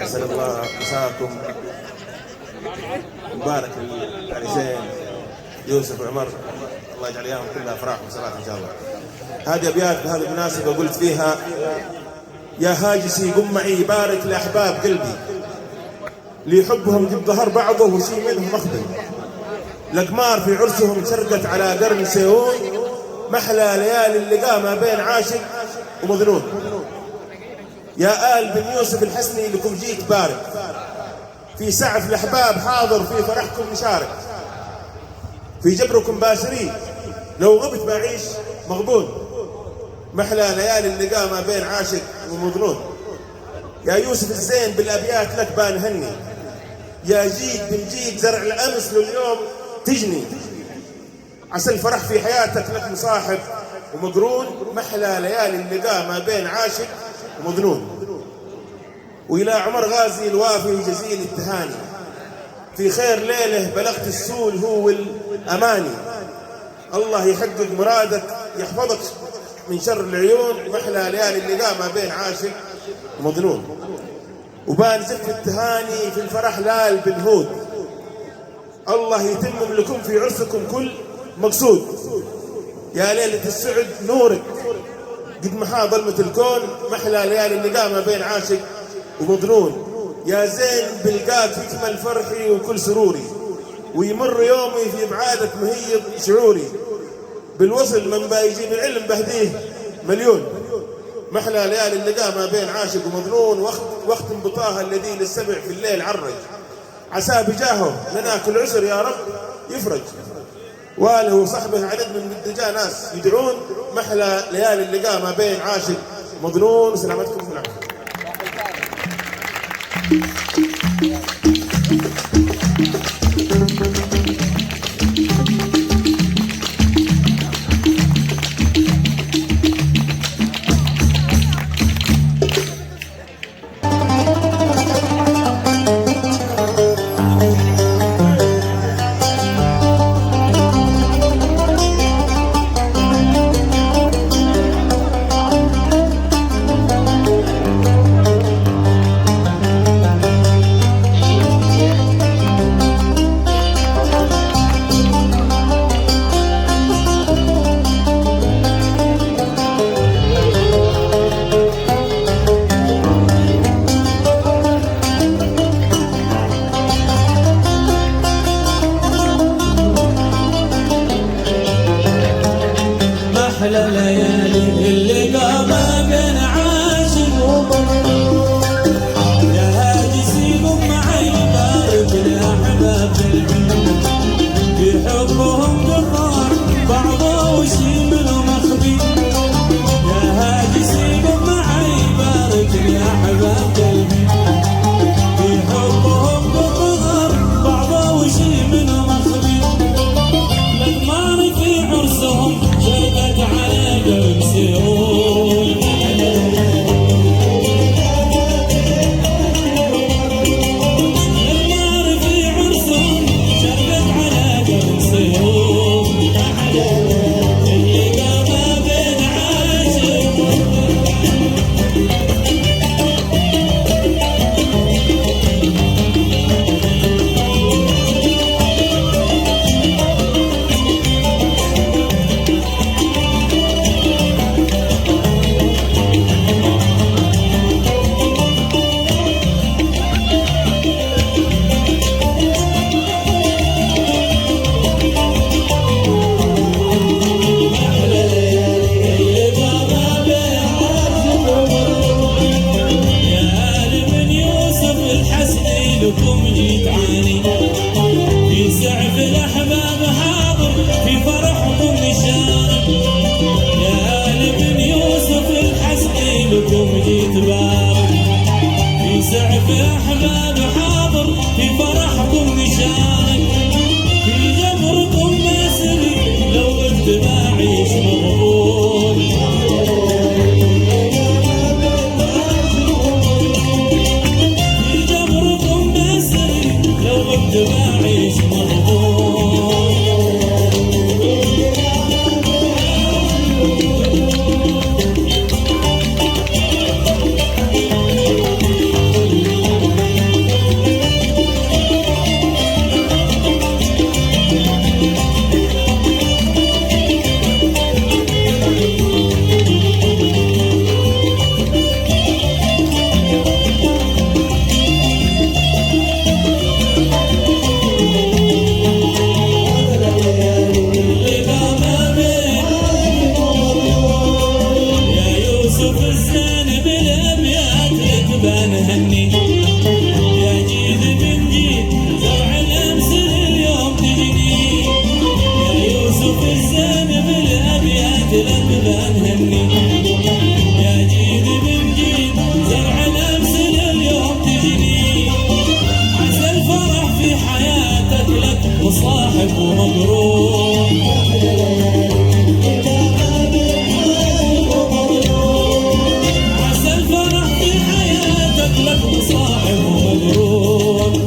أسأل الله مساكم مبارك للعريسين يوسف وعمر، الله يجعل اياهم كلها افراح وسرات ان شاء الله. هذه ابيات بهذه المناسبه قلت فيها: يا هاجسي قم معي بارك لاحباب قلبي، ليحبهم قد ظهر بعضه وشي منهم مخبي، الاقمار في عرسهم شرقت على قرن سيهون، محلى ليالي اللقاء ما بين عاشق ومظنون. يا آل بن يوسف الحسني لكم جيت بارك، في سعف الأحباب حاضر في فرحكم نشارك، في جبركم باشرين لو غبت بعيش مغبون، محلى ليالي اللقاء ما بين عاشق ومظنون. يا يوسف الزين بالأبيات لك بانهني، يا جيد بن جيد زرع الأمس لليوم تجني، عسى الفرح في حياتك لك مصاحب ومقرون، محلى ليالي اللقاء ما بين عاشق ومظنون. وإلى عمر غازي الوافي جزيل التهاني، في خير ليله بلغت السول هو الأماني، الله يحقق مرادك يحفظك من شر العيون، محلى ليالي اللقاء ما بين عاشق ومظنون. وبان زف التهاني في الفرح لال بالهود، الله يتمم لكم في عرسكم كل مقصود. يا ليلة السعد نورك قد محا ظلمة الكون، محلى ليالي اللقاء ما بين عاشق ومظنون. يا زين بلقاك يكمل فرحي وكل سروري، ويمر يومي في بعادك مهيب شعوري، بالوصل من بايجيب العلم بهديه مليون، محلى ليالي اللقاء ما بين عاشق ومظنون. وقت انبطاها الذي للسبع في الليل عرج، عسى بجاهه لنا كل عسر يا رب يفرج، واله وصحبه عدد من الدجا ناس يدعون، محلى ليالي اللقاء ما بين عاشق ومظنون. سلامتكم والعافيه. أحلى ليالي اللقاء ما بين عاشق ومظنون. يا هاجسي قم معي بارك لأحباب قلبي، في حبهم قطار بعضه وشي منه مخبي. يا هاجسي قم معي بارك لأحباب قلبي، في حبهم قطار بعضه وشي منه مخبي. الأقمار في عرسهم شرقت على قلب سيهون، الأقمار في عرسهم شرقت على قلب سيهون، اللقاء ما بين عاشق لكم جيت عاني، في سعف الأحباب حاضر في فرحكم نشارك. يا آل بن يوسف الحسني لكم جيت بارك، في سعف الأحباب حاضر في فرحكم نشارك، في جبركم باسري لو غبت بعيش مغبون. بعيش مغبون. نهني يا جيد من جيد زرع الامس اليوم تجني يا يوسف الزين بالابيات لك بنهني يا جيد من جيد زرع الامس اليوم تجني عسى الفرح في حياتك لك مصاحب ومبروك عسى الفرح في حياتك لك مصاحب ومبروك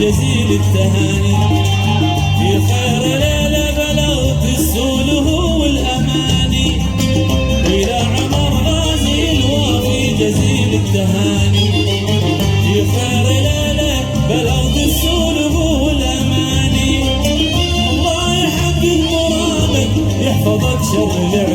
جزيل التهاني في خير ليلة بلغت السوله والأماني وإلى عمر غازي الوافي جزيل التهاني في خير ليلة بلغت السوله والأماني الله يحقق مرادك يحفظك شر